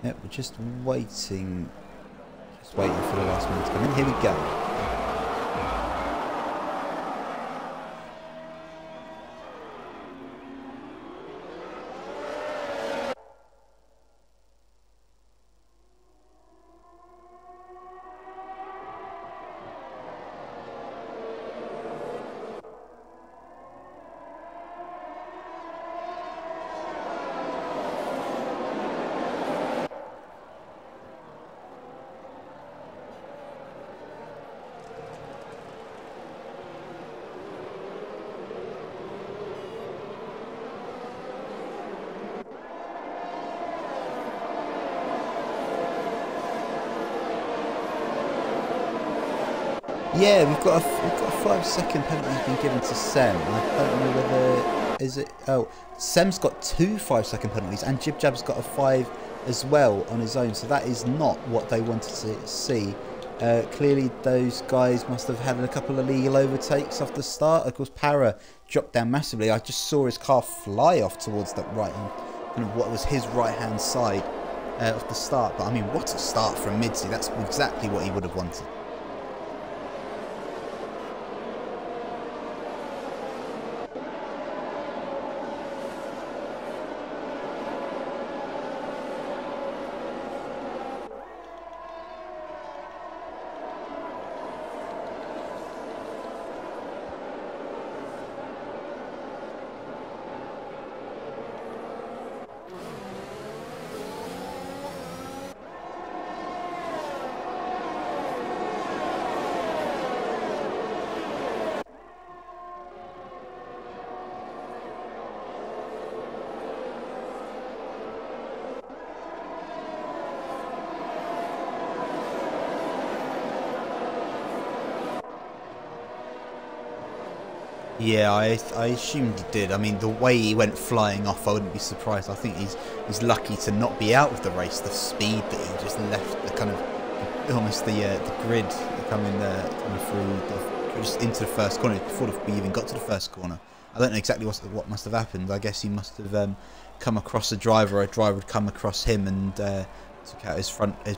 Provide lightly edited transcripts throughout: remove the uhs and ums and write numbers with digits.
Yep, we're just waiting for the last one to come in. Here we go. Yeah, we've got a 5-second penalty been given to Sem. I don't know whether is it. Oh, Sem's got 2 5-second penalties, and Jib Jab's got a 5 as well on his own. So that is not what they wanted to see. Clearly, those guys must have had a couple of illegal overtakes off the start. Of course, Para dropped down massively. I just saw his car fly off towards that right hand, kind of what was his right hand side of the start. But I mean, what a start from Midzi. That's exactly what he would have wanted. Yeah, I assumed he did. I mean, the way he went flying off, I wouldn't be surprised. I think he's lucky to not be out of the race. The speed that he just left, the kind of almost the grid coming through just into the first corner before we even got to the first corner. I don't know exactly what must have happened. I guess he must have come across a driver, or a driver had come across him and took out his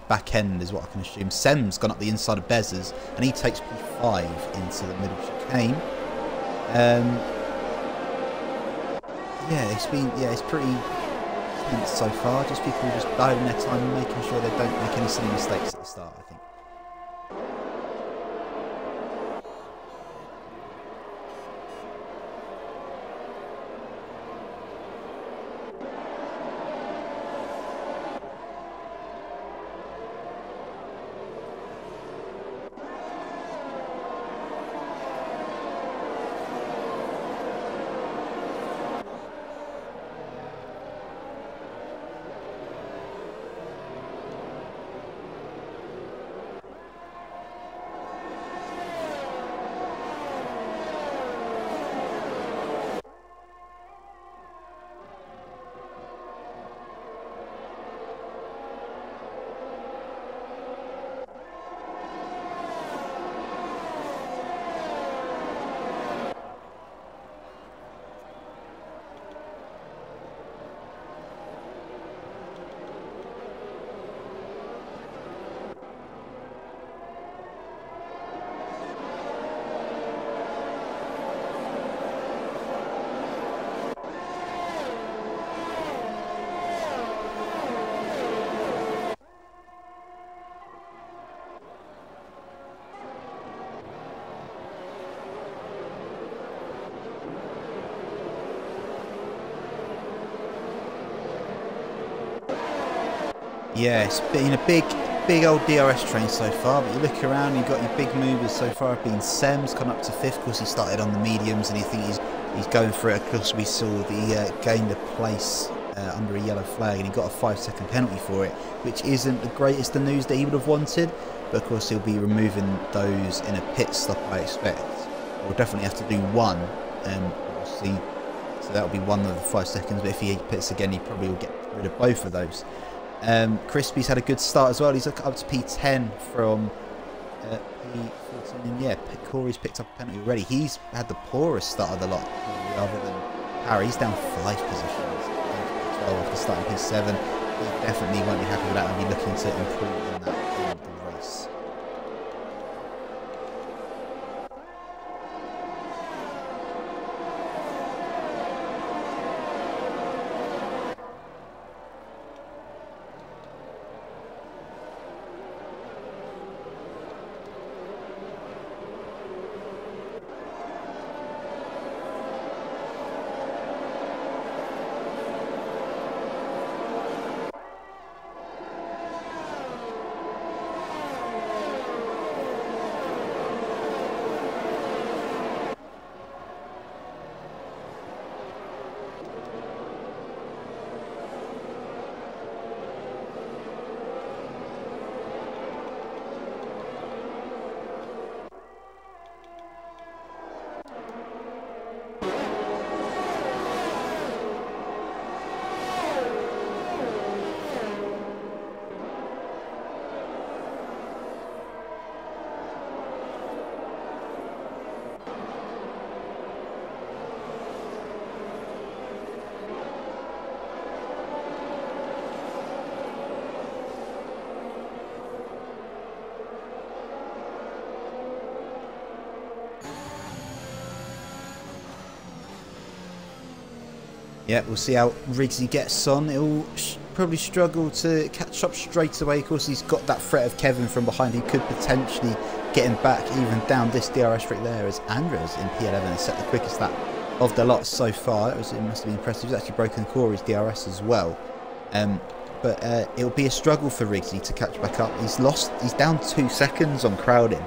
back end, is what I can assume. Sem's gone up the inside of Bez's, and he takes P5 into the middle chicane. Yeah, it's pretty tense so far. Just people just biding their time and making sure they don't make any silly mistakes at the start, I think. Yeah, it's been a big old DRS train so far, but you look around, you've got your big movers so far have been Sem's gone up to 5th. Of course, he started on the mediums, and you think he's going for it. Of course, we saw the gained a place under a yellow flag, and he got a 5-second penalty for it, which isn't the greatest of news that he would have wanted. But of course, he'll be removing those in a pit stop, I expect. We'll definitely have to do one, we'll see. So that'll be one of the 5 seconds, but if he pits again, he probably will get rid of both of those. Crispy's had a good start as well. He's up to P10 from P14. And yeah, Corey's picked up a penalty already. He's had the poorest start of the lot, other than Harry. He's down 5 positions. 12 after starting P7. he definitely won't be happy with that and be looking to improve in that in the race. Yeah, we'll see how Riggsy gets on. He'll probably struggle to catch up straight away. Of course, he's got that threat of Kevin from behind. He could potentially get him back even down this DRS straight there, as Andres in P11 has set the quickest lap of the lot so far. It must have been impressive. He's actually broken Corey's DRS as well. But it'll be a struggle for Riggsy to catch back up. He's down 2 seconds on crowding.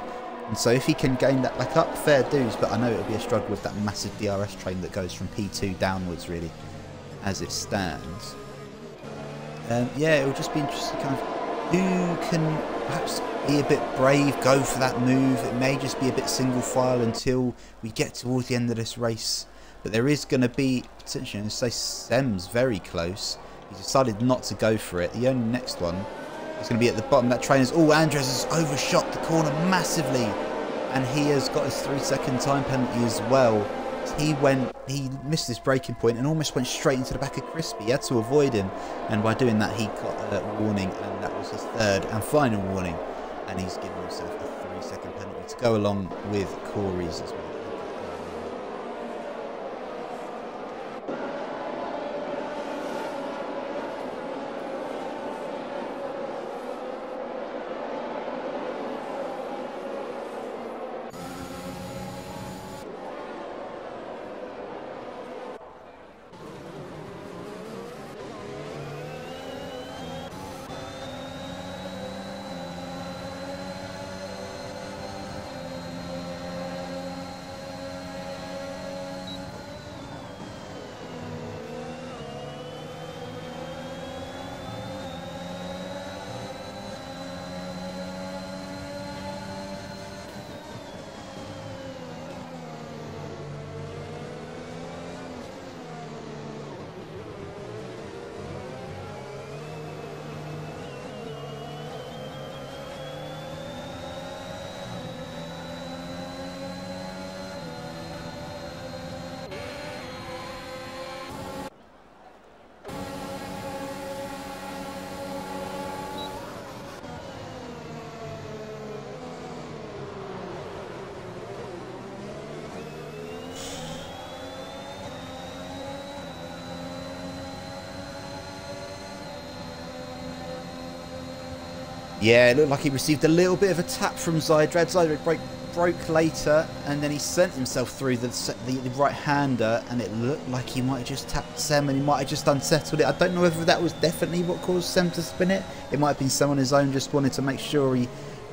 And so if he can gain that back up, fair dues. But I know it'll be a struggle with that massive DRS train that goes from P2 downwards, really, as it stands. Yeah, it'll just be interesting kind of who can perhaps be a bit brave, go for that move. It may just be a bit single file until we get towards the end of this race. But there is going to be, potentially, I'm going to say Sem's very close. He decided not to go for it. The only next one is going to be at the bottom. That train is, oh, Andres has overshot the corner massively. And he has got his 3-second time penalty as well. He missed his braking point and almost went straight into the back of Crispy. He had to avoid him, and by doing that he got a warning, and that was his third and final warning, and he's given himself a 3-second penalty to go along with Corey's as well. Yeah, it looked like he received a little bit of a tap from Zydrad. Zydrad broke later, and then he sent himself through the right-hander, and it looked like he might have just tapped Sem, and he might have just unsettled it. I don't know whether that was definitely what caused Sem to spin it. It might have been Sem on his own, just wanted to make sure he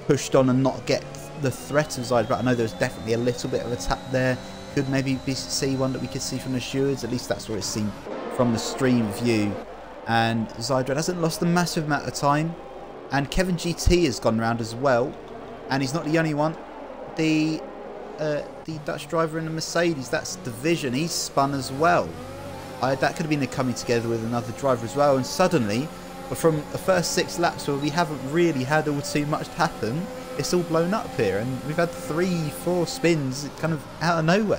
pushed on and not get the threat of Zydrad. But I know there was definitely a little bit of a tap there. Could maybe see one that we could see from the stewards. At least that's what it's seen from the stream view. And Zydrad hasn't lost a massive amount of time. And Kevin GT has gone round as well, and he's not the only one. The Dutch driver in the Mercedes, that's Division, he's spun as well. That could have been coming together with another driver as well, and suddenly, from the first 6 laps where we haven't really had all too much happen, it's all blown up here, and we've had 3-4 spins kind of out of nowhere.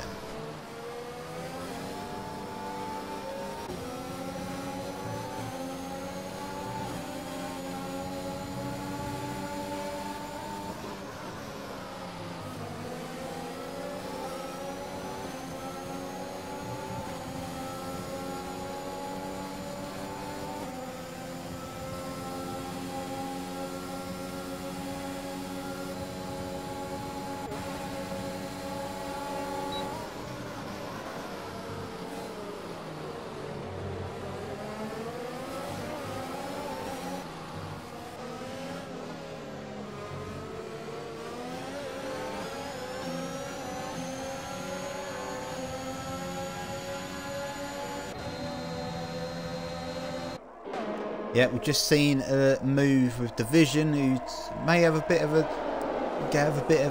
Yeah, we've just seen a move with Division, who may have a bit of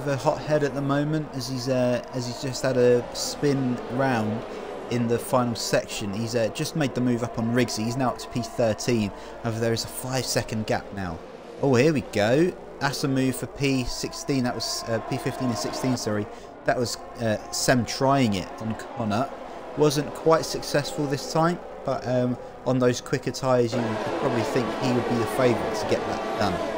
a hot head at the moment, as he's just had a spin round in the final section. He's just made the move up on Riggsy. He's now up to P13. However, there is a 5-second gap now. Oh, here we go. That's a move for P16. That was P15 and 16. Sorry, that was Sem trying it on Connor. Wasn't quite successful this time, but on those quicker tyres, you would probably think he would be the favourite to get that done.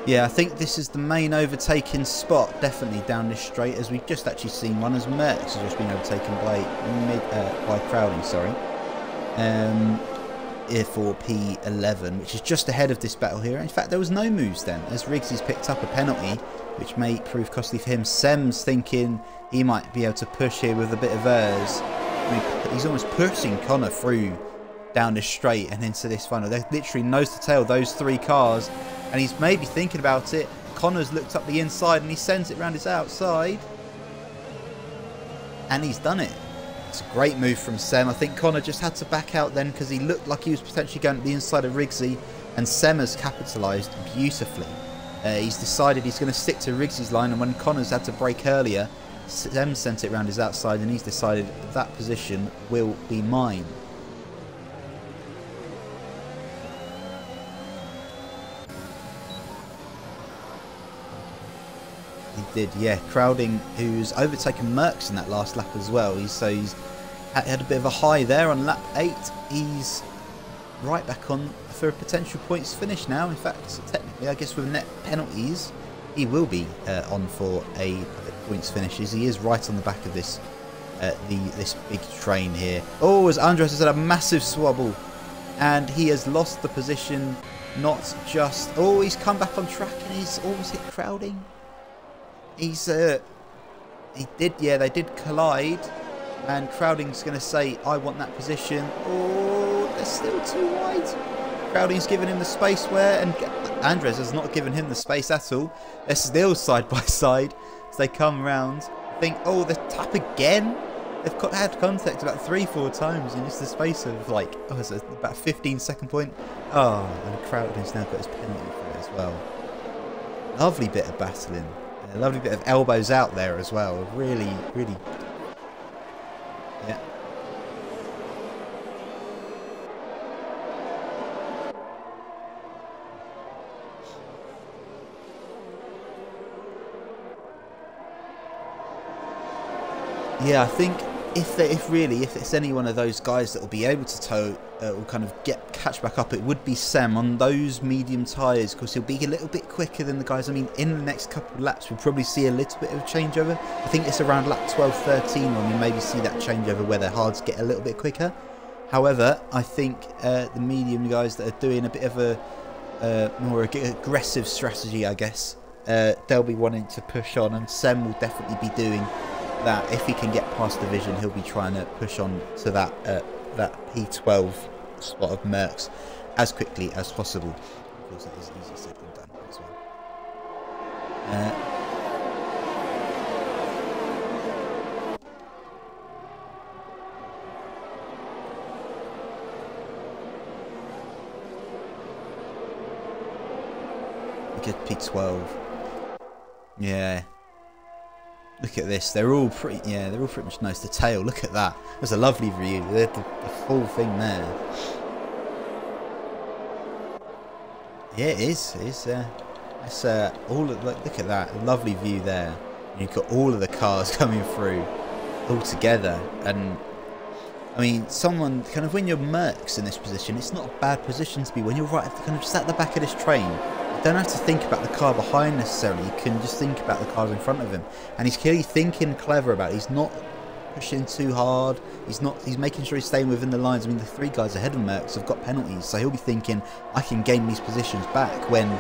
Yeah, I think this is the main overtaking spot, definitely down this straight, as we've just actually seen one as Merckx has just been overtaken by Crowding, sorry, for P11, which is just ahead of this battle here. In fact, there was no moves then, as Riggsy's picked up a penalty, which may prove costly for him. Sem's thinking he might be able to push here with a bit of hers. I mean, he's almost pushing Connor through down this straight and into this final. They're literally nose to tail, those three cars. And he's maybe thinking about it. Connor's looked up the inside and he sends it around his outside. And he's done it. It's a great move from Sem. I think Connor just had to back out then because he looked like he was potentially going to the inside of Riggsy. And Sem has capitalised beautifully. He's decided he's going to stick to Riggsy's line. And when Connor's had to brake earlier, Sem sent it around his outside. And he's decided that position will be mine. He did, yeah. Crowding, who's overtaken Merckx in that last lap as well. He's had a bit of a high there on lap 8. He's right back on for a potential points finish now. In fact, technically, I guess with net penalties, he will be on for a points finish, as he is right on the back of this this big train here. Oh, as Andres has had a massive swabble, and he has lost the position. Not just... Oh, he's come back on track and he's almost hit Crowding. He's he did, yeah, they did collide, and Crowding's going to say, I want that position. Oh, they're still too wide. Crowding's given him the space where, and Andres has not given him the space at all. They're still side by side as they come round. I think, oh, the tap again. They've had contact about 3-4 times in just the space of like, oh, it's about a 15-second point. Oh, and Crowding's now got his penalty for it as well. Lovely bit of battling. A lovely bit of elbows out there as well. Really, really. Yeah. Yeah, I think if it's any one of those guys that will be able to tow or kind of catch back up, it would be Sem on those medium tyres, because he'll be a little bit quicker than the guys. I mean, in the next couple of laps we'll probably see a little bit of a changeover. I think it's around lap 12-13 when we maybe see that changeover where their hards get a little bit quicker. However, I think the medium guys that are doing a bit of a more aggressive strategy, I guess, they'll be wanting to push on, and Sem will definitely be doing that. If he can get past Division, he'll be trying to push on to that P12 spot of Merckx as quickly as possible. Of course, that is easier said than done as well. We get P12. Yeah. Look at this. They're all pretty. Yeah, they're all pretty much nose to tail. Look at that. There's a lovely view. The full thing there. Yeah, it is. It's all. Look at that lovely view there. You've got all of the cars coming through all together, and I mean, someone when you're Merckx in this position, it's not a bad position to be when you're right kind of just at the back of this train. don't have to think about the car behind necessarily. You can just think about the cars in front of him, and he's clearly thinking clever about it. He's not pushing too hard. He's making sure he's staying within the lines. I mean, the 3 guys ahead of Merckx have got penalties, so he'll be thinking, I can gain these positions back when we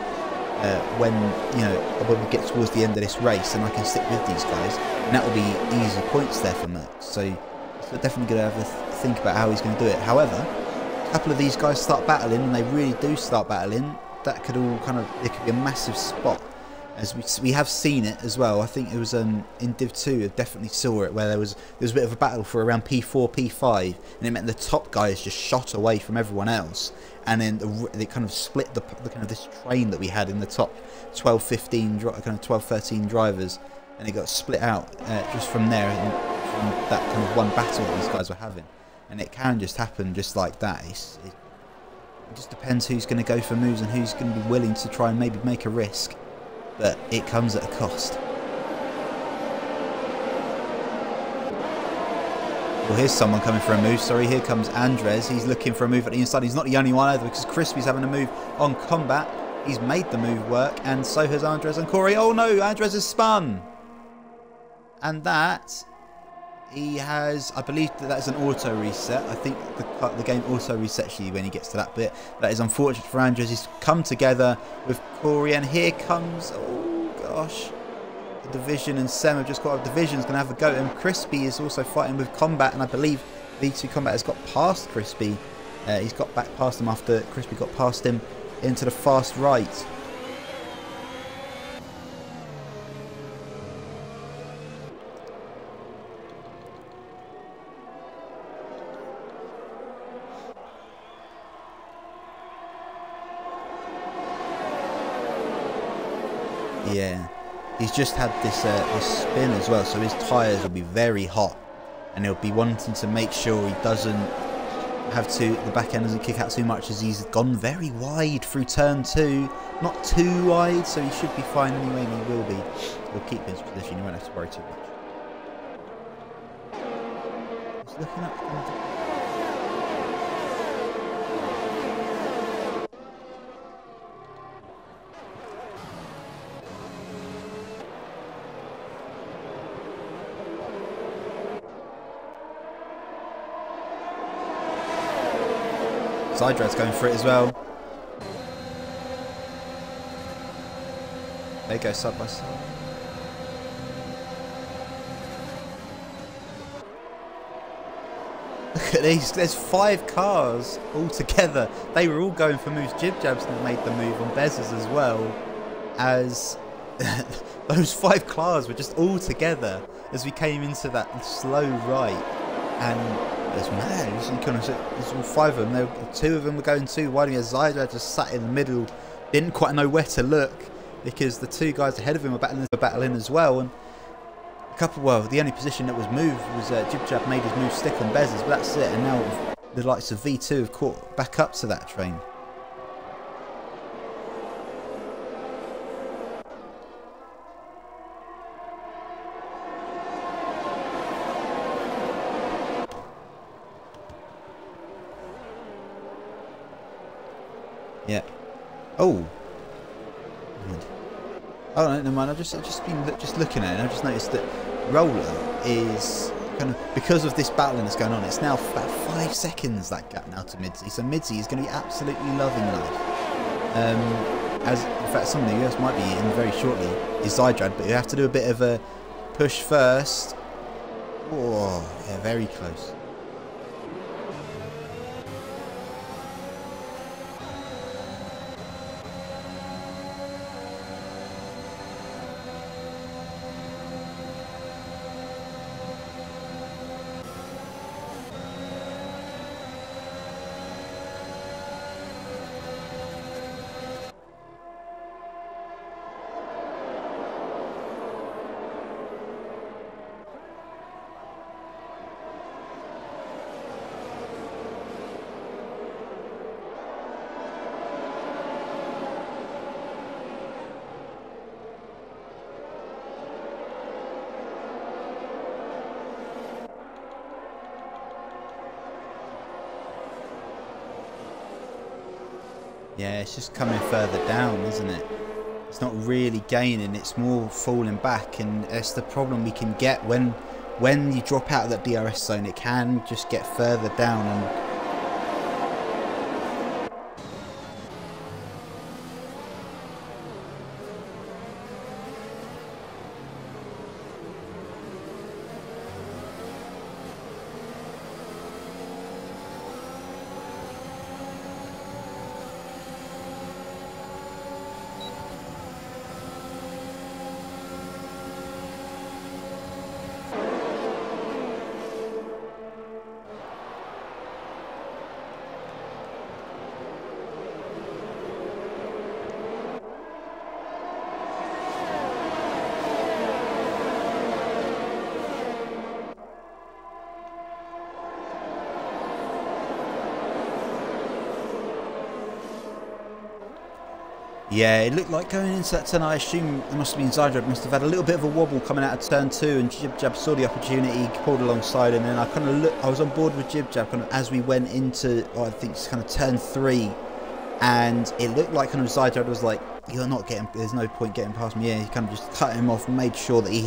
get towards the end of this race, and I can stick with these guys, and that will be easy points there for Merckx. So he's definitely going to have a think about how he's going to do it. However, a couple of these guys start battling, and they really do start battling. That could all it could be a massive spot, as we have seen it as well. I think it was in Div 2, I definitely saw it, where there was a bit of a battle for around P4, P5, and it meant the top guys just shot away from everyone else, and then they kind of split the kind of this train that we had in the top 12, 15, kind of 12, 13 drivers, and it got split out just from there, and from that kind of one battle that these guys were having, and it can just happen just like that. It just depends who's going to go for moves and who's going to be willing to try and maybe make a risk. But it comes at a cost. Well, here's someone coming for a move. Sorry, here comes Andres. He's looking for a move at the inside. He's not the only one either, because Crispy's having a move on Combat. He's made the move work, and so has Andres and Corey. Oh no, Andres has spun. And that... he has, I believe that is an auto reset. I think the game auto resets you when he gets to that bit. That is unfortunate for Andres. He's come together with Corey, and here comes, oh gosh, the Division and Sem have just got a Division's going to have a go at him. Crispy is also fighting with Combat, and I believe V2 Combat has got past Crispy. He's got back past him after Crispy got past him into the fast right. Yeah, he's just had this spin as well, so his tyres will be very hot, and he'll be wanting to make sure he doesn't the back end doesn't kick out too much, as he's gone very wide through turn 2, not too wide, so he should be fine anyway, and he will be. He'll keep his position, you won't have to worry too much. He's looking up. Sidrad's going for it as well. They go side by side. Look at these, there's 5 cars all together. They were all going for moves. Jib Jabs made the move on Bez's as well, as those 5 cars were just all together as we came into that slow right. And it's mad. There's all 5 of them. 2 of them were going too wide. Zyder just sat in the middle, didn't quite know where to look, because the 2 guys ahead of him were battling as well. And the only position that was moved was Jib Jab made his move stick on Bez's, but that's it. And now the likes of V2 have caught back up to that train. Yeah. Oh. Oh no, never mind. I've just been looking at it, and I've just noticed that Roller is kind of, because of this battling that's going on, it's now about 5 seconds that gap now to Midzy. So Midzy is going to be absolutely loving life. As in fact, somebody else might be in very shortly is Zydrad, but you have to do a bit of a push first. Oh, yeah, very close. Yeah, it's just coming further down, isn't it? It's not really gaining, it's more falling back, and that's the problem we can get when you drop out of that DRS zone. It can just get further down, and yeah, it looked like going into that turn. I assume it must have been Zydrad must have had a little bit of a wobble coming out of turn 2, and Jib Jab saw the opportunity, pulled alongside, and then I kind of looked. I was on board with Jib Jab kind of as we went into, I think it's kind of turn 3, and it looked like kind of Zydrad was like, "You're not getting. There's no point getting past me." Yeah, he kind of just cut him off, made sure that he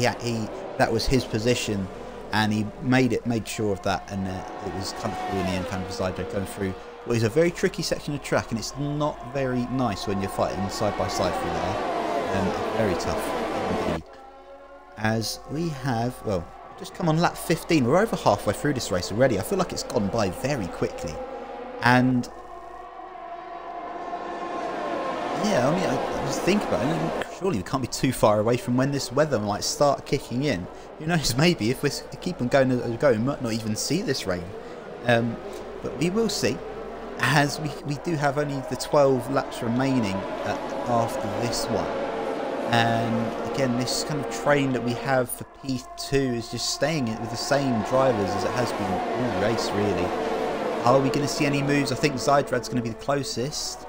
that was his position, and he made sure of that, and it was comfortable in the end, kind of Zydrad going through. Well, it's a very tricky section of track, and it's not very nice when you're fighting side by side through there. Very tough indeed. As we have, well, just come on lap 15. We're over halfway through this race already. I feel like it's gone by very quickly. And yeah, I mean, I just think about it. Surely we can't be too far away from when this weather might start kicking in. Who knows? Maybe if we keep on going, we might not even see this rain. But we will see. As we do have only the 12 laps remaining after this one, and again this kind of train that we have for P2 is just staying with the same drivers as it has been all race really. Are we going to see any moves? I think Zydrad's going to be the closest.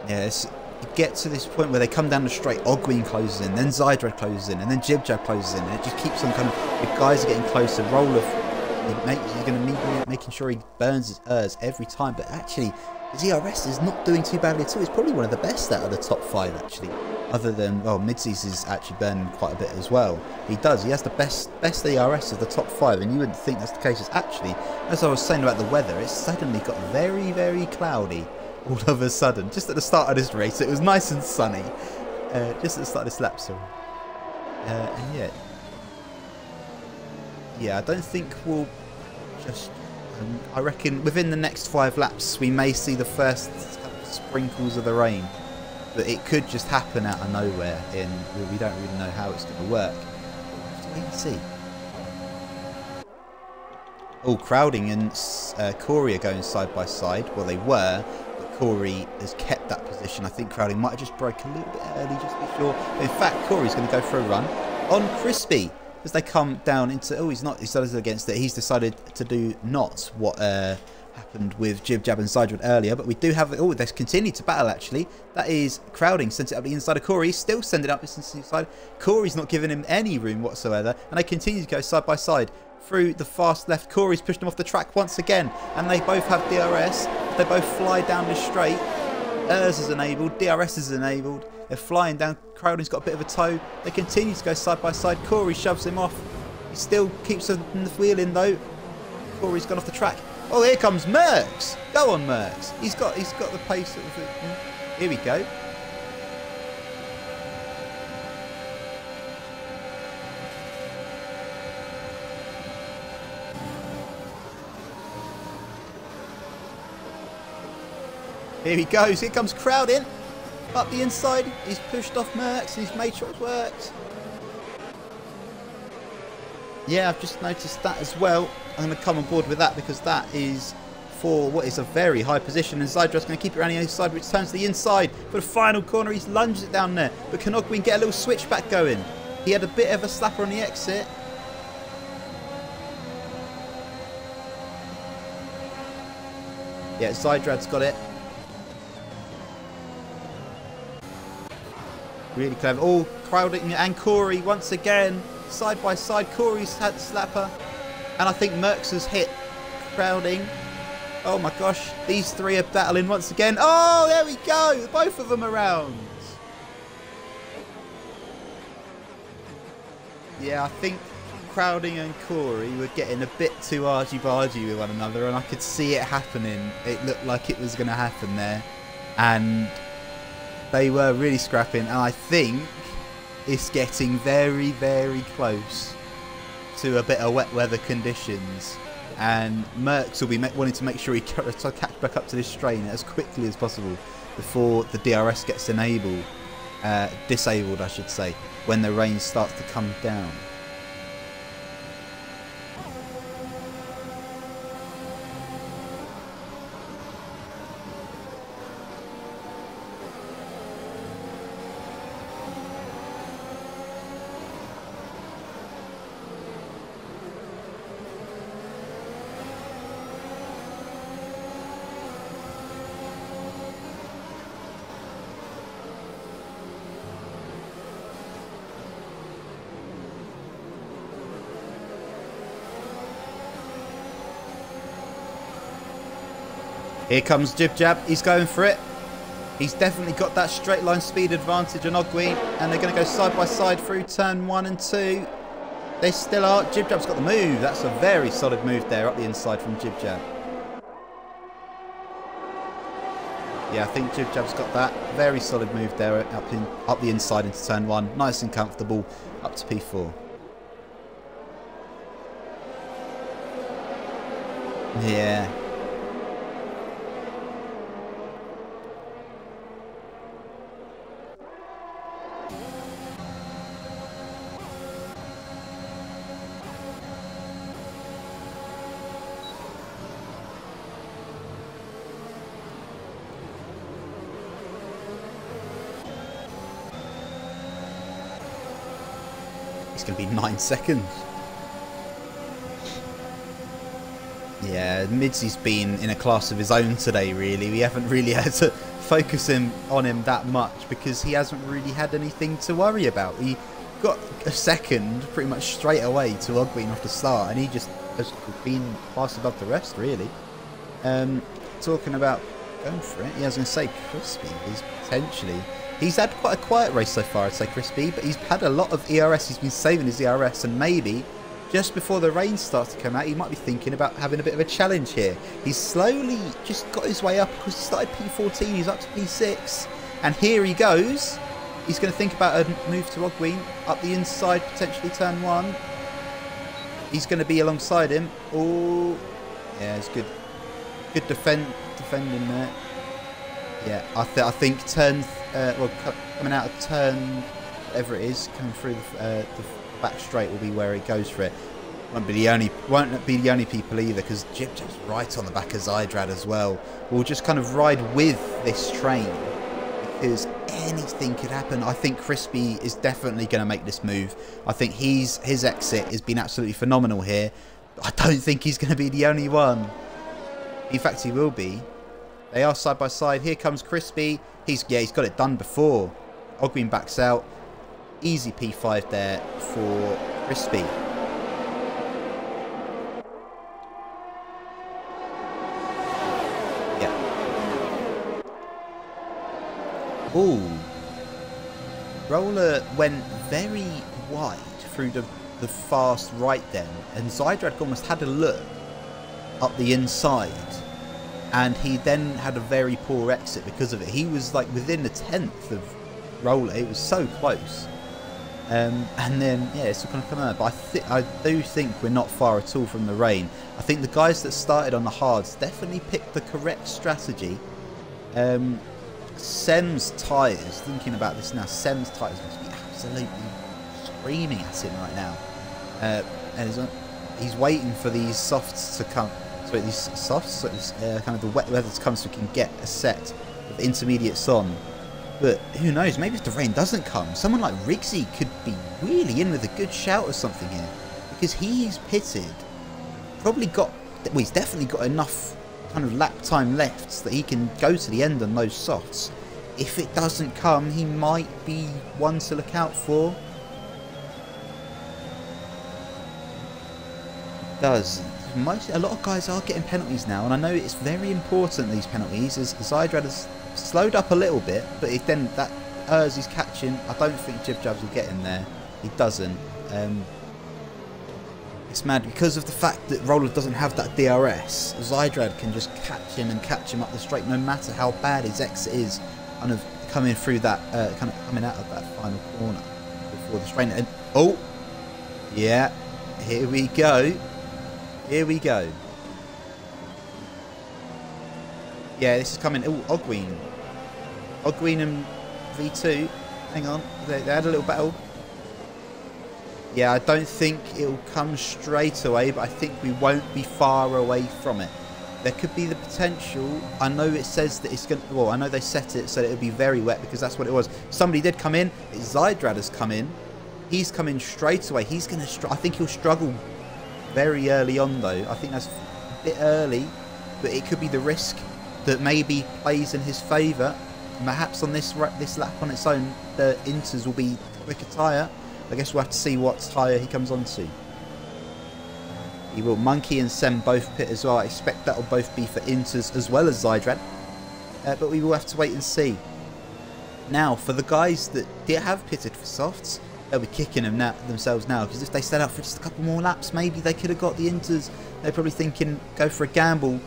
Yes, you get to this point where they come down the straight, Ogween closes in, then Zydrad closes in, and then Jib Jab closes in, and it just keeps on kind of, the guys are getting closer, he's going to be making sure he burns his ERS every time, but actually his ERS is not doing too badly at all. He's probably one of the best out of the top 5 actually, other than, well, Midseas is actually burning quite a bit as well. He has the best ERS of the top 5, and you wouldn't think that's the case. It's actually, as I was saying about the weather, it's suddenly got very, very cloudy all of a sudden. Just at the start of this race it was nice and sunny, just at the start of this lap, sorry. And yeah, I don't think we'll just, I reckon within the next 5 laps we may see the first sprinkles of the rain, but it could just happen out of nowhere, we don't really know how it's going to work. We'll have to wait and see. Oh, Crowding and Corey are going side by side. Well, they were, but Corey has kept that position. I think Crowding might have just broke a little bit early, just to be sure. But in fact, Corey's going to go for a run on Crispy as they come down into... Oh, he's decided against it. He's decided to do not what happened with Jib Jab and Zydrad earlier. But we do have... Oh, they've continued to battle, actually. That is Crowding sent it up the inside of Corey. He's still sending it up the inside. Corey's not giving him any room whatsoever. And they continue to go side by side through the fast left. Corey's pushed him off the track once again. And they both have DRS. They both fly down the straight. ERS is enabled. DRS is enabled. They're flying down. Crowding's got a bit of a toe. They continue to go side by side. Corey shoves him off. He still keeps the wheel in though. Corey's gone off the track. Oh, here comes Merckx. Go on, Merckx. He's got the pace. Here we go. Here he goes. Here comes Crowding. Up the inside. He's pushed off Merckx. He's made sure it works. Yeah, I've just noticed that as well. I'm going to come on board with that because that is for what is a very high position. And Zydrad's going to keep it around the outside, which turns to the inside. For the final corner, he's lunged it down there. But can Ogween get a little switchback going? He had a bit of a slapper on the exit. Yeah, Zydrad's got it. Really clever. Oh, Crowding and Corey once again. Side by side. Corey's had the slapper. And I think Merckx has hit Crowding. Oh my gosh, these three are battling once again. Oh, there we go. Both of them around. Yeah, I think Crowding and Corey were getting a bit too argy-bargy with one another, and I could see it happening. It looked like it was going to happen there. And they were really scrapping, and I think it's getting very, very close to a bit of wet weather conditions. And Merckx will be wanting to make sure he catch back up to this train as quickly as possible before the DRS gets disabled, I should say, when the rain starts to come down. Here comes Jib Jab. He's going for it. He's definitely got that straight line speed advantage on Ogween, and they're going to go side by side through turn 1 and 2. They still are. Jib Jab's got the move. That's a very solid move there up the inside from Jib Jab. Yeah, I think Jib Jab's got that very solid move there up the inside into turn 1. Nice and comfortable up to P4. Yeah. It's going to be 9 seconds. Yeah, Midsy's been in a class of his own today, really. We haven't really had to focus on him that much because he hasn't really had anything to worry about. He got a second pretty much straight away to Ogween off the start, and he just has been class above the rest, really. Talking about going for it, I was going to say Crispy is potentially... He's had quite a quiet race so far, I'd say, Crispy, but he's had a lot of ERS. He's been saving his ERS, and maybe just before the rain starts to come out, he might be thinking about having a bit of a challenge here. He's slowly just got his way up because he started P14, he's up to P6, and here he goes. He's going to think about a move to Ogween, up the inside, potentially turn 1. He's going to be alongside him. Oh, yeah, it's good. Good defending there. Yeah, I think turn... coming out of turn, whatever it is, coming through the back straight will be where he goes for it. Won't be the only people either, because Jib Jab's right on the back of Zydrad as well. We'll just kind of ride with this train because anything could happen. I think Crispy is definitely going to make this move. I think his exit has been absolutely phenomenal here. I don't think he's going to be the only one. In fact, he will be. They are side by side. Here comes Crispy. He's got it done before. Ogween backs out. Easy P5 there for Crispy. Yeah. Ooh. Roller went very wide through the fast right then, and Zydrad almost had a look up the inside. And he then had a very poor exit because of it. He was like within the 10th of Roller. It was so close. And then, yeah, it's going to come out. But I do think we're not far at all from the rain. I think the guys that started on the hards definitely picked the correct strategy. Sem's tyres, thinking about this now, Sem's tyres must be absolutely screaming at him right now. And he's waiting for these softs to come. So these softs, so this, kind of the wet weather to come so we can get a set of intermediates on. But who knows, maybe if the rain doesn't come, someone like Riggsy could be really in with a good shout or something here. Because he's pitted, probably got, well, he's definitely got enough kind of lap time left so that he can go to the end on those softs. If it doesn't come, he might be one to look out for. It does. A lot of guys are getting penalties now, and I know it's very important, these penalties, as Zydrad has slowed up a little bit, but then that he's catching. I don't think Jib Jabs will get in there. He doesn't. It's mad because of the fact that Roller doesn't have that DRS. Zydrad can just catch him and catch him up the straight, no matter how bad his exit is. Kind of coming through that, kind of coming out of that final corner before the straight. And oh, yeah, here we go. Here we go. Yeah, this is coming. Oh, Ogween. Ogween and V2. Hang on. They had a little battle. Yeah, I don't think it'll come straight away, but I think we won't be far away from it. There could be the potential. I know it says that it's going to... Well, I know they set it so that it'll be very wet because that's what it was. Somebody did come in. Zydrad has come in. He's coming straight away. He's going to... I think he'll struggle very early on, though. I think that's a bit early, but it could be the risk that maybe plays in his favour. Perhaps on this lap on its own, the Inters will be quicker tyre. I guess we'll have to see what tyre he comes onto. He will. Monkey and Sem both pit as well. I expect that will both be for Inters as well as Zydrad. But we will have to wait and see. Now, for the guys that did have pitted for softs, they'll be kicking them themselves now. Because if they stayed out for just a couple more laps, maybe they could have got the Inters. They're probably thinking, go for a gamble.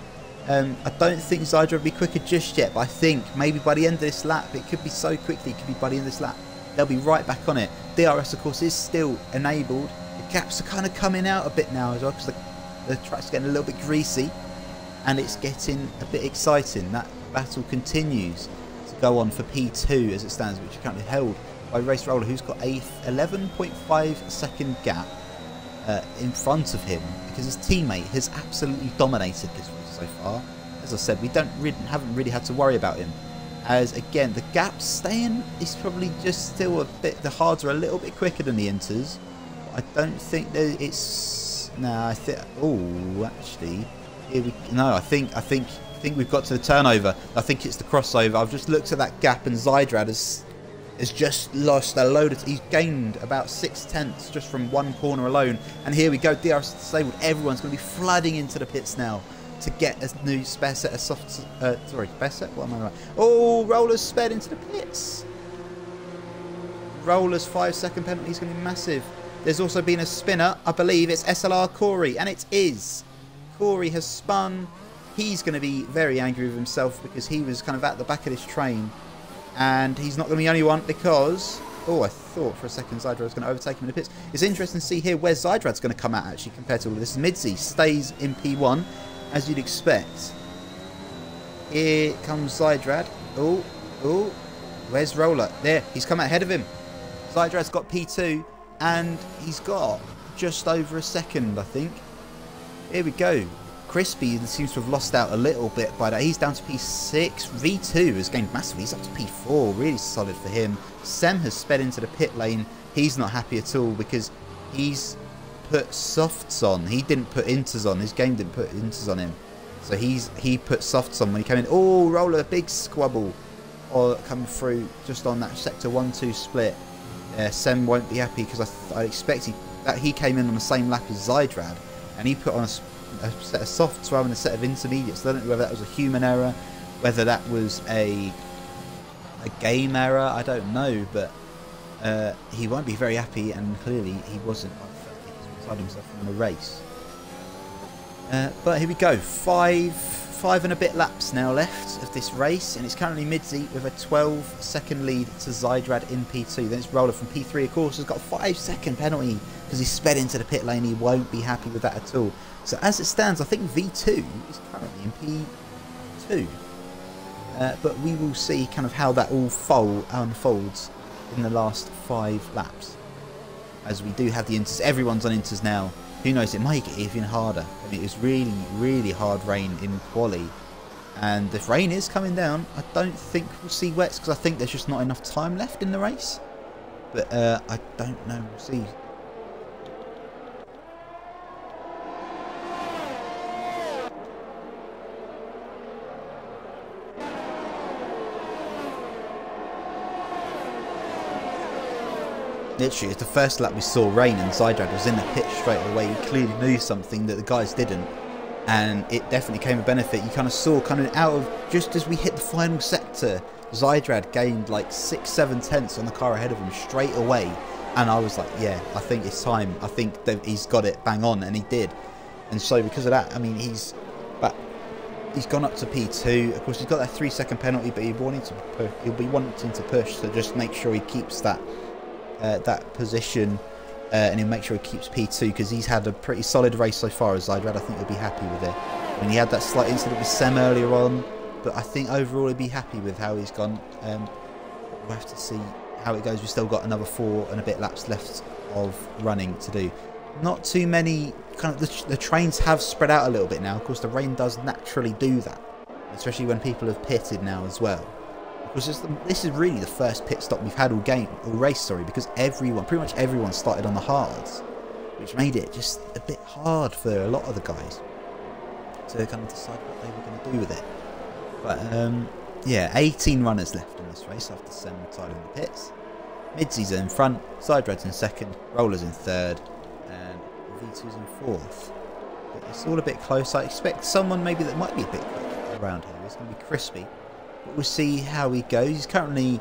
I don't think Zydrad will be quicker just yet. But I think maybe by the end of this lap, it could be so quickly, it could be by the end of this lap, they'll be right back on it. DRS, of course, is still enabled. The gaps are kind of coming out a bit now as well because the track's getting a little bit greasy and it's getting a bit exciting. That battle continues to go on for P2 as it stands, which is currently held by Race Roller, who's got a 11.5 second gap in front of him because his teammate has absolutely dominated this race so far. As I said, we haven't really had to worry about him. As again, the gap's staying. It's probably just still a bit. The hards are a little bit quicker than the Inters. I don't think that it's. No, I think. Oh, actually, here we. No, I think we've got to the turnover. I think it's the crossover. I've just looked at that gap, and Zydrad has just lost a load of. He's gained about 6/10 just from one corner alone. And here we go. DRS disabled. Everyone's going to be flooding into the pits now to get a new spare set of softs. Sorry, spare set? What am I right? Oh, Roller's sped into the pits. Roller's 5-second penalty is going to be massive. There's also been a spinner. I believe it's SLR Corey, and it is. Corey has spun. He's going to be very angry with himself because he was kind of at the back of this train. And he's not going to be the only one because... Oh, I thought for a second Zydrad was going to overtake him in the pits. It's interesting to see here where Zydrad's going to come out, actually, compared to all of this. Midzi stays in P1. As you'd expect. Here comes Zydrad. Oh, where's Roller? There, he's come out ahead of him. Zydrad's got P2 and he's got just over a second, I think. Here we go. Crispy seems to have lost out a little bit by that. He's down to P6. V2 has gained massively. He's up to P4. Really solid for him. Sem has sped into the pit lane. He's not happy at all because he's put softs on. He didn't put Inters on. His game didn't put Inters on him. So he put softs on when he came in. Oh, Roller, big squabble coming through just on that sector 1-2 split. Sem won't be happy because I expected that he came in on the same lap as Zydrad and he put on a set of softs rather than a set of intermediates. I don't know whether that was a human error, whether that was a game error, I don't know, but he won't be very happy, and clearly he wasn't. He's retired himself from the race. But here we go, five and a bit laps now left of this race, and it's currently Midzi with a 12-second lead to Zydrad in P2. Then it's Roller from P3, of course, has got a 5-second penalty because he sped into the pit lane. He won't be happy with that at all. So as it stands, I think V2 is currently in P2. But we will see kind of how that all unfolds in the last 5 laps. As we do have the Inters, everyone's on Inters now. Who knows, it might get even harder. I mean, it was really, really hard rain in quali. And if rain is coming down, I don't think we'll see wets because I think there's just not enough time left in the race. But I don't know, we'll see. literally, it's the first lap we saw rain and Zydrad was in the pit straight away. He clearly knew something that the guys didn't, and it definitely came a benefit. You kind of saw coming out of, just as we hit the final sector, Zydrad gained like 6-7 tenths on the car ahead of him straight away, and I was like, yeah, I think it's time. I think that he's got it bang on, and he did. And so because of that, I mean, he's gone up to P2. Of course, he's got that 3-second penalty, but he'll be wanting to push to just make sure he keeps that position, and he'll make sure he keeps P2, because he's had a pretty solid race so far as Zydrad. I think he'll be happy with it. I mean, he had that slight incident with Sem earlier on, but I think overall he'll be happy with how he's gone. We'll have to see how it goes. We've still got another 4 and a bit laps left of running to do. Not too many, kind of the trains have spread out a little bit now. Of course, the rain does naturally do that, especially when people have pitted now as well. Because this is really the first pit stop we've had all race, because pretty much everyone started on the hards, which made it just a bit hard for a lot of the guys to kind of decide what they were going to do with it. But yeah, 18 runners left in this race after Sem retired in the pits. Midsy's in front, Zydrad's in second, Roller's in third, and V2's in fourth. But it's all a bit close. I expect someone maybe that might be a bit quick around here. It's going to be Crispy. But we'll see how he goes. He's currently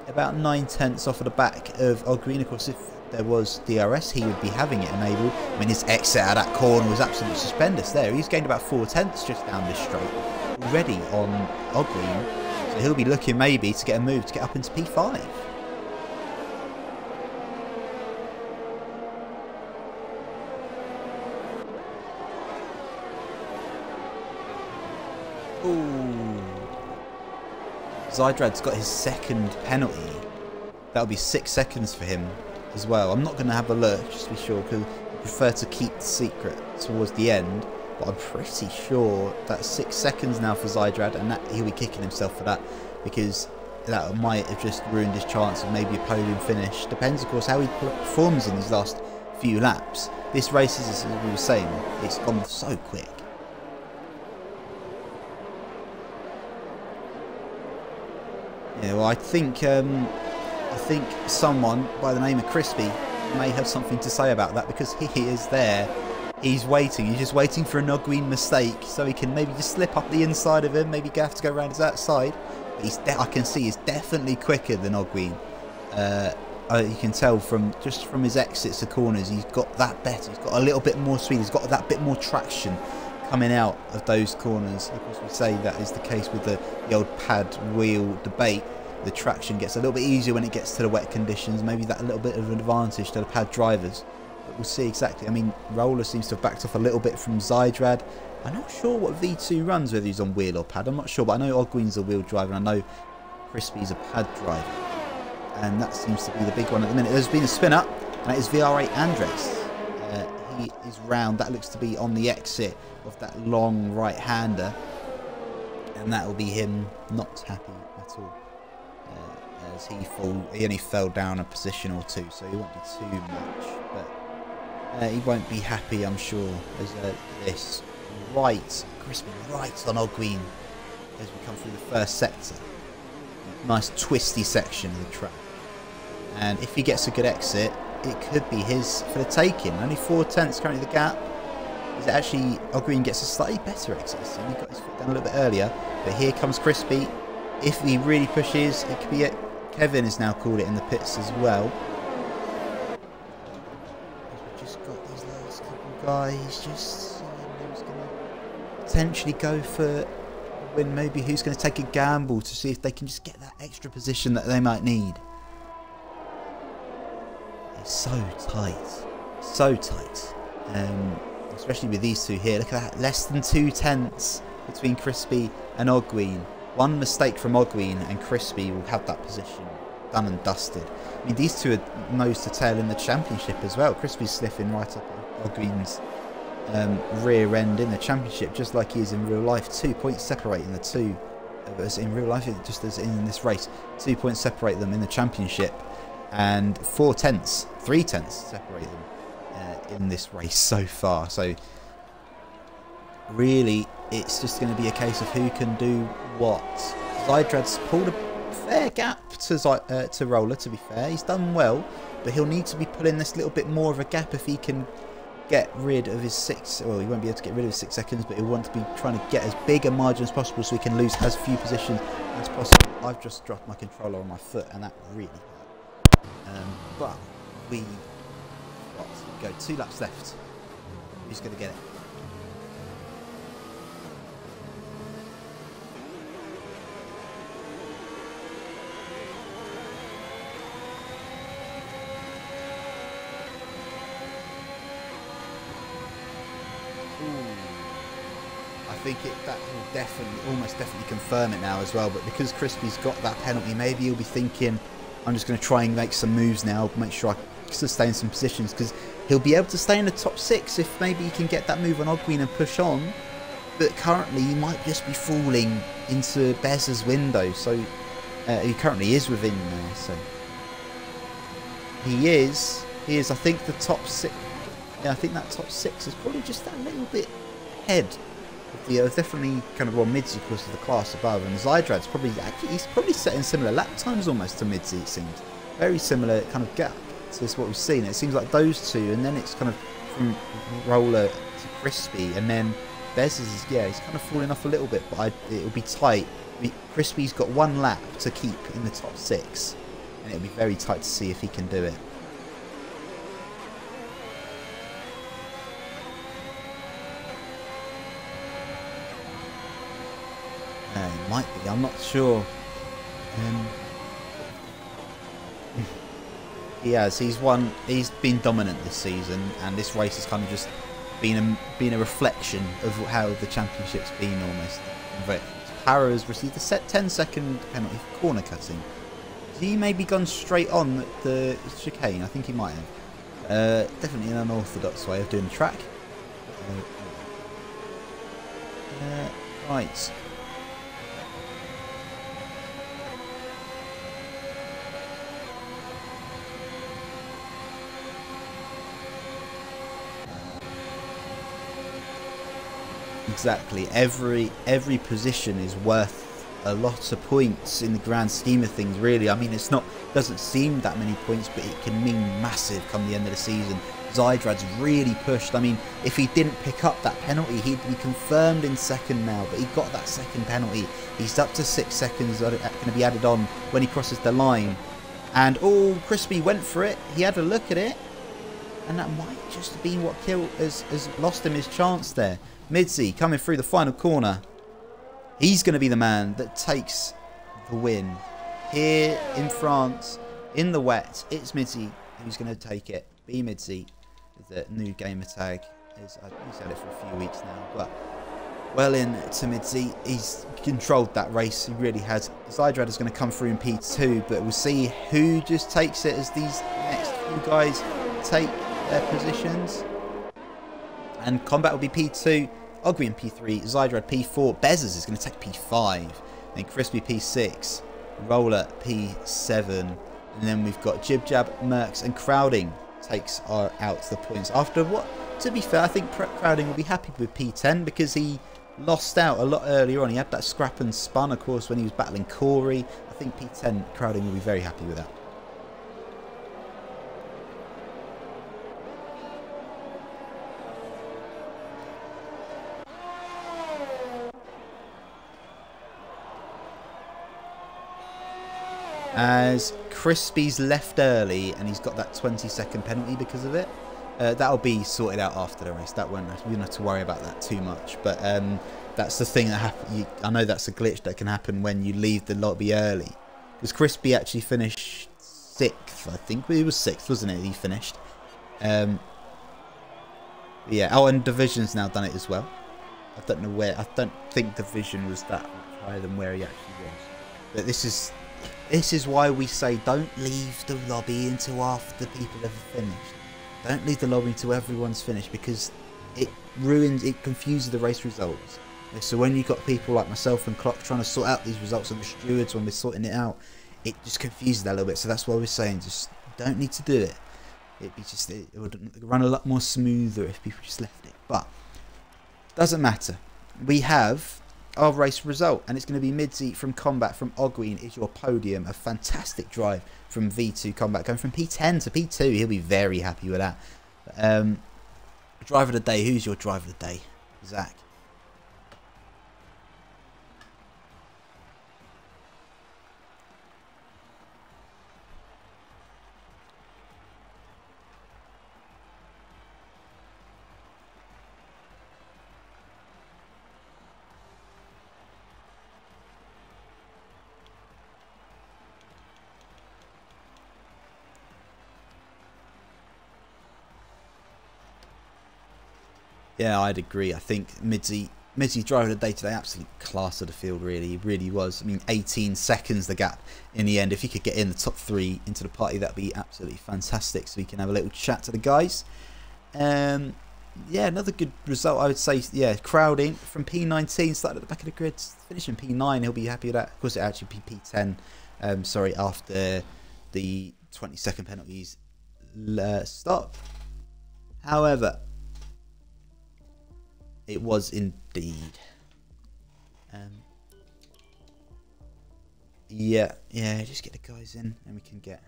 about 9 tenths off of the back of Oggreen. Of course, if there was DRS, he would be having it enabled. I mean, his exit out of that corner was absolutely stupendous there. He's gained about 4 tenths just down this straight already on Oggreen. So he'll be looking maybe to get a move to get up into P5. Ooh. Zydrad's got his second penalty. That'll be 6 seconds for him as well. I'm not going to have a look just to be sure, because I prefer to keep the secret towards the end. But I'm pretty sure that's 6 seconds now for Zydrad, and that he'll be kicking himself for that, because that might have just ruined his chance of maybe a podium finish. Depends, of course, how he performs in these last few laps. This race, as we were saying, it's gone so quick. Yeah, well, I think someone by the name of Crispy may have something to say about that, because he is there. He's waiting. He's just waiting for an Ogween mistake, so he can maybe just slip up the inside of him. Maybe have to go around his outside. But I can see he's definitely quicker than Ogween. You can tell from his exits to corners, he's got that better. He's got a little bit more speed. He's got that bit more traction coming out of those corners. Of course, we say that is the case with the old pad wheel debate. The traction gets a little bit easier when it gets to the wet conditions. Maybe that a little bit of an advantage to the pad drivers. But we'll see exactly. I mean, Roller seems to have backed off a little bit from Zydrad. I'm not sure what V2 runs, whether he's on wheel or pad. I'm not sure, but I know Ogween's a wheel driver, and I know Crispy's a pad driver. And that seems to be the big one at the minute. There's been a spin up, and that is VR8 Andres. He is round. That looks to be on the exit of that long right-hander, and that will be him not happy at all, as he only fell down a position or two, so he won't be too much, but he won't be happy, I'm sure, as this Crispy right on Ogween as we come through the first sector. Nice twisty section of the track, and if he gets a good exit, it could be his for the taking. Only 4 tenths currently the gap. Is it actually Ogween gets a slightly better exit? So he got his foot down a little bit earlier, but here comes Crispy. If he really pushes, it could be it. Kevin has now called it in the pits as well. We've just got these last couple of guys just seeing who's going to potentially go for a win. Maybe who's going to take a gamble to see if they can just get that extra position that they might need. So tight, especially with these two here. Look at that, less than 2 tenths between Crispy and Ogween. One mistake from Ogween and Crispy will have that position done and dusted. I mean, these two are nose to tail in the championship as well. Crispy's sniffing right up Ogween's rear end in the championship, just like he is in real life. 2 points separating the two of us in real life, just as in this race. 2 points separate them in the championship, and 3 tenths separate them in this race so far. So really, it's just going to be a case of who can do what. Zydrad's pulled a fair gap to Roller, to be fair. He's done well. but he'll need to be pulling this little bit more of a gap if he can get rid of his 6, well, he won't be able to get rid of his 6 seconds, but he'll want to be trying to get as big a margin as possible so he can lose as few positions as possible. I've just dropped my controller on my foot and that really hurt. But we go 2 laps left. Who's going to get it? I think that will definitely, almost definitely confirm it now as well. But because Crispy's got that penalty, maybe he'll be thinking, I'm just going to try and make some moves now, make sure I sustain some positions, because he'll be able to stay in the top 6 if maybe he can get that move on Ogween and push on. But currently he might just be falling into Bez's window, so he currently is within there. So he is. I think the top 6. Yeah, I think that top 6 is probably just that little bit ahead. Yeah, definitely kind of, well, Midzi because of the class above, and Zydrad's probably, actually, he's probably setting similar lap times almost to Midzi, it seems. Very similar kind of gap to what we've seen. It seems like those two, and then it's kind of from Roller to Crispy, and then Bez is, yeah, he's kind of falling off a little bit, but it'll be tight. Crispy's got 1 lap to keep in the top 6, and it'll be very tight to see if he can do it. It might be, I'm not sure. He has. He's been dominant this season, and this race has kind of just been a reflection of how the championship's been almost. Para has received a 10-second penalty for corner cutting. Has he maybe gone straight on the chicane? I think he might have. Definitely an unorthodox way of doing the track. Right. Exactly. Every position is worth a lot of points in the grand scheme of things, really. I mean, doesn't seem that many points, but it can mean massive come the end of the season. Zydrad's really pushed. I mean, if he didn't pick up that penalty, he'd be confirmed in second now, but he got that second penalty. He's up to 6 seconds that are going to be added on when he crosses the line. And, oh, Crispy went for it. He had a look at it. And that might just have been what has lost him his chance there. Midzi coming through the final corner. He's going to be the man that takes the win. Here in France, in the wet, it's Midzi who's going to take it. Be Midzi, the new gamer tag. He's had it for a few weeks now. But well into Midzi. He's controlled that race. He really has. Zydrad is going to come through in P2, but we'll see who just takes it as these next few guys take their positions. And Combat will be P2, Ogween P3, Zydrad P4, Bezos is going to take P5, then Crispy P6, Roller P7, and then we've got Jib Jab, Mercs, and Crowding takes out the points. After what, to be fair, I think Crowding will be happy with P10 because he lost out a lot earlier on. He had that scrap and spun, of course, when he was battling Corey. I think P10 Crowding will be very happy with that. As Crispy's left early and he's got that 20-second penalty because of it. That'll be sorted out after the race. We don't have to worry about that too much. But that's the thing that happens. I know that's a glitch that can happen when you leave the lobby early. Because Crispy actually finished 6th, I think. He was 6th, wasn't it? He finished. Yeah. Oh, and Division's now done it as well. I don't know where. I don't think Division was that much higher than where he actually was. But this is why we say don't leave the lobby until after people have finished. Don't leave the lobby until everyone's finished because it confuses the race results. So when you've got people like myself and Clock trying to sort out these results and the stewards when we're sorting it out, it just confuses that a little bit. So that's why we're saying just don't need to do it. It would run a lot more smoother if people just left it. But doesn't matter. We have our race result, and it's going to be Midzi from Combat from Ogween is your podium. A fantastic drive from V2 Combat, going from P10 to P2. He'll be very happy with that. Driver of the day. Who's your driver of the day, Zach? Yeah, I'd agree. I think Midzi's driver of the day today, absolute class of the field, really. He really was. I mean, 18 seconds the gap in the end. If he could get in the top 3 into the party, that'd be absolutely fantastic. So we can have a little chat to the guys. Yeah, another good result, I would say. Yeah, crowding from P19, started at the back of the grid, finishing P9. He'll be happy with that. Of course, it actually be P10. Sorry, after the 20-second penalties stop. However, it was indeed. Yeah, just get the guys in and we can get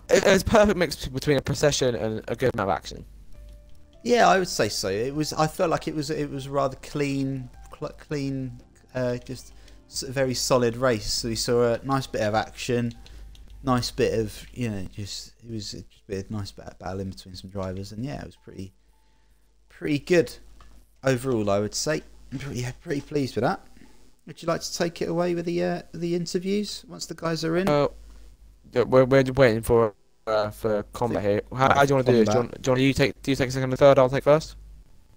it's a perfect mix between a procession and a good amount of action. Yeah, I would say so. It was. I felt like it was rather clean, just a very solid race. So we saw a nice bit of action. Nice bit of, it was just a bit of nice battle in between some drivers, and yeah, it was pretty good overall, I would say. I'm pretty pleased with that. Would you like to take it away with the interviews once the guys are in? We're waiting for combat here. How do you want to do this? Do you take second and third? I'll take first.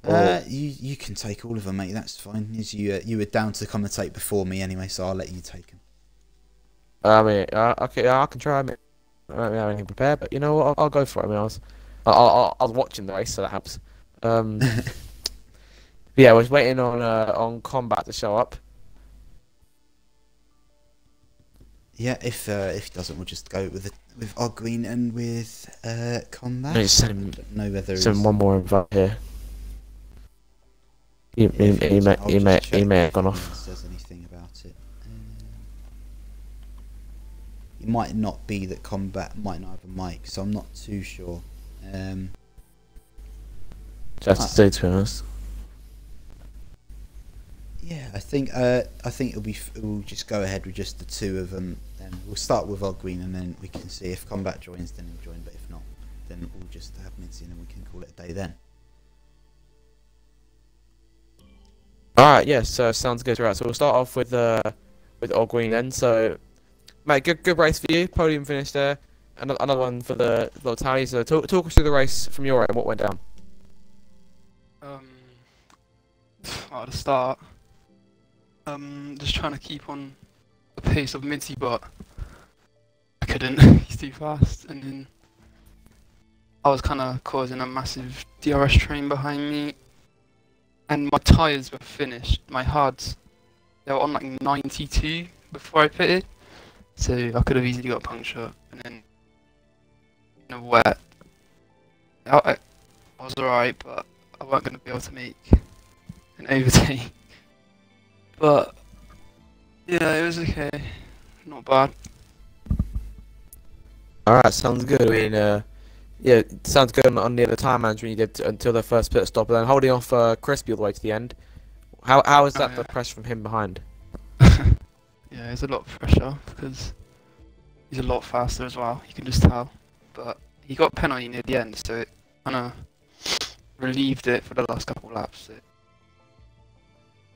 You can take all of them, mate. That's fine. As you were down to commentate before me anyway, so I'll let you take them. I mean, okay, I can try. I don't have anything prepared, but you know what? I'll go for it. I mean, I was watching the race, so that helps. Yeah, I was waiting on combat to show up. Yeah, if he doesn't, we'll just go with Ogween and with combat. No, send one more invite here. He may have gone off. Says anything about it. It might not be that combat might not have a mic, so I'm not too sure. Just to say, to be honest. Yeah, I think we'll just go ahead with just the two of them. Then we'll start with Ogween, and then we can see if combat joins, then he'll join. But if not, then we'll just have Midzi, and then we can call it a day then. Alright, yes, sounds good. Right, so we'll start off with Ogween then. So, mate, good race for you. Podium finish there. Another one for the little tally. So talk us through the race from your end. What went down? At the start, just trying to keep on the pace of Midzi, but I couldn't. He's too fast, and then I was kind of causing a massive DRS train behind me. And my tyres were finished, my hards, they were on like 92 before I pitted, so I could have easily got a puncture, and then in a wet, I was alright, but I weren't going to be able to make an overtake. But yeah, it was okay, not bad. Alright, sounds good. I mean, yeah, it sounds good on the other time management you did until the first pit stop, and then holding off Crispy all the way to the end. How is that the pressure from him behind? Yeah, there's a lot of pressure because he's a lot faster as well. You can just tell. But he got a penalty near the end, so it kind of relieved it for the last couple of laps. So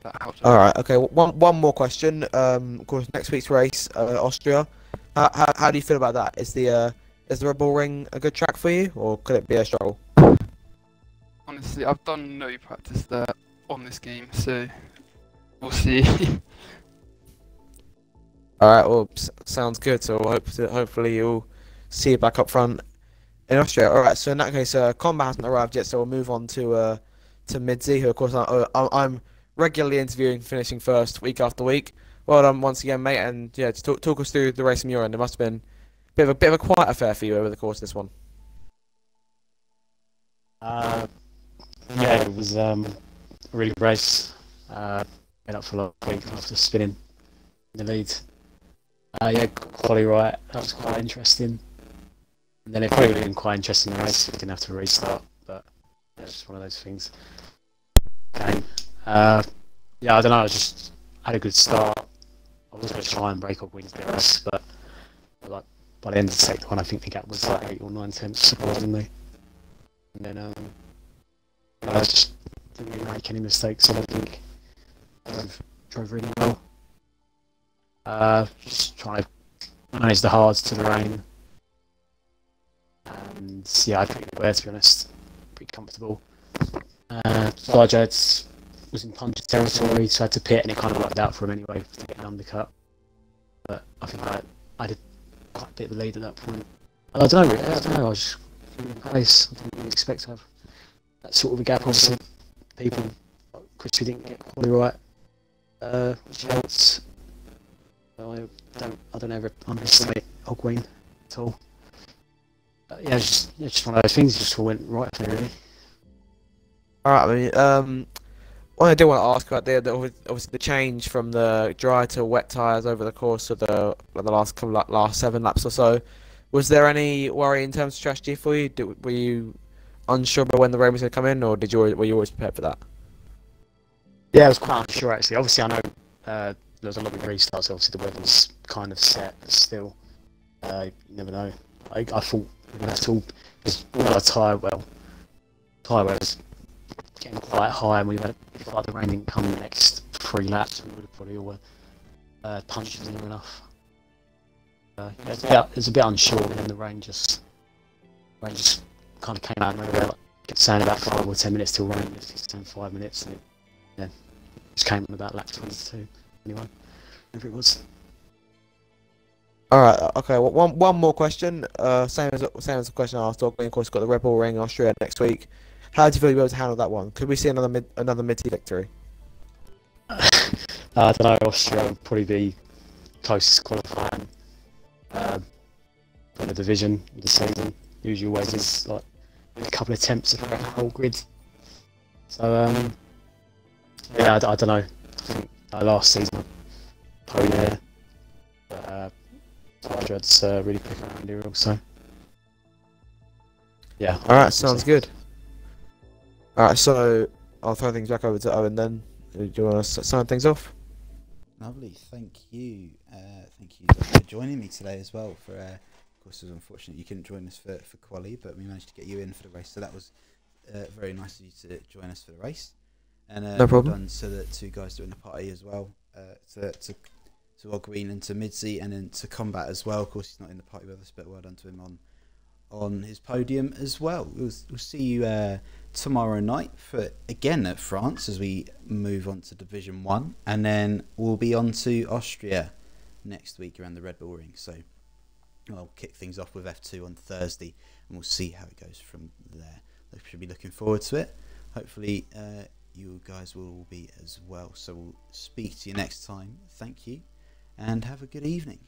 that helped. All right, okay. One more question. Of course, next week's race, Austria. How do you feel about that? Is the Red Bull Ring a good track for you, or could it be a struggle? Honestly, I've done no practice there on this game, so we'll see. Alright, well, sounds good, so hopefully you'll see it back up front in Austria. Alright, so in that case, Combat hasn't arrived yet, so we'll move on to Midzi, who of course I'm regularly interviewing, finishing first week after week. Well done once again, mate, and yeah, just talk us through the race from your end. It must have been a bit of a quiet affair for you over the course of this one. Yeah, it was a really good race. Been up for like a week after spinning in the lead. Yeah, got quality right. That was quite interesting. And then it probably would have been quite interesting in the race if we didn't have to restart. But yeah, it's just one of those things. Game. Yeah, I don't know. I just had a good start. I was going to try and break up wins DRS, but like by the end of the second one, I think the gap was like 8 or 9 tenths, surprisingly. And then I just didn't really make any mistakes. I don't think I drove really well. Just trying to manage the hards to the rain. And yeah, I think we were, to be honest, pretty comfortable. Sargent was in punch territory, so I had to pit, and it kind of worked out for him anyway to get an undercut. But I think I did quite a bit of the lead at that point. I don't know, I was just in place. I didn't really expect to have that sort of a gap. Obviously, people, Chris, we didn't get quality right, which helps. So I don't ever underestimate Hogween at all. But yeah, it's just one of those things. Just all went right for me, really. All right, I mean, what I do want to ask about obviously the change from the dry to wet tyres over the course of the last 7 laps or so. Was there any worry in terms of strategy for you? Were you unsure about when the rain was going to come in, or were you always prepared for that? Yeah, I was quite unsure actually. Obviously, I know there was a lot of restarts. Obviously, the weather was kind of set, but still, you never know. I thought we would have to because all our tyre wear was getting quite high, and if like the rain didn't come in the next 3 laps, we would have probably all punched near enough. Yeah, it was a bit unsure, and then the rain just kind of came out of nowhere. Like, kept saying about 5 or 10 minutes till rain. It's 5 minutes, and it just came on about lap 22. Anyway, whatever it was. All right, okay. Well, one more question. Same as the question I asked Dog. Of course, got the Red Bull Ring Austria next week. How do you feel you'll be able to handle that one? Could we see another mid-season victory? I don't know. Austria would probably be closest qualifying in the division this season. Usually always is like a couple of attempts at the whole grid. So yeah, I don't know. I think last season probably there. Sargent's really quick around here also. Yeah. All right, sounds good. All right, so I'll throw things back over to Owen then. Do you want to sign things off? Lovely, thank you. Thank you for joining me today as well. Of course, it was unfortunate you couldn't join us for quali, but we managed to get you in for the race, so that was very nice of you to join us for the race. And no problem. Well done to the 2 guys doing the party as well, to Ogween and to Midzi, and then to Combat as well. Of course, he's not in the party with us, but well done to him on his podium as well. We'll see you tomorrow night for again at France as we move on to Division 1, and then we'll be on to Austria next week around the Red Bull Ring. So I'll kick things off with F2 on Thursday, and we'll see how it goes from there. I should be looking forward to it. Hopefully you guys will all be as well. So we'll speak to you next time. Thank you, and have a good evening.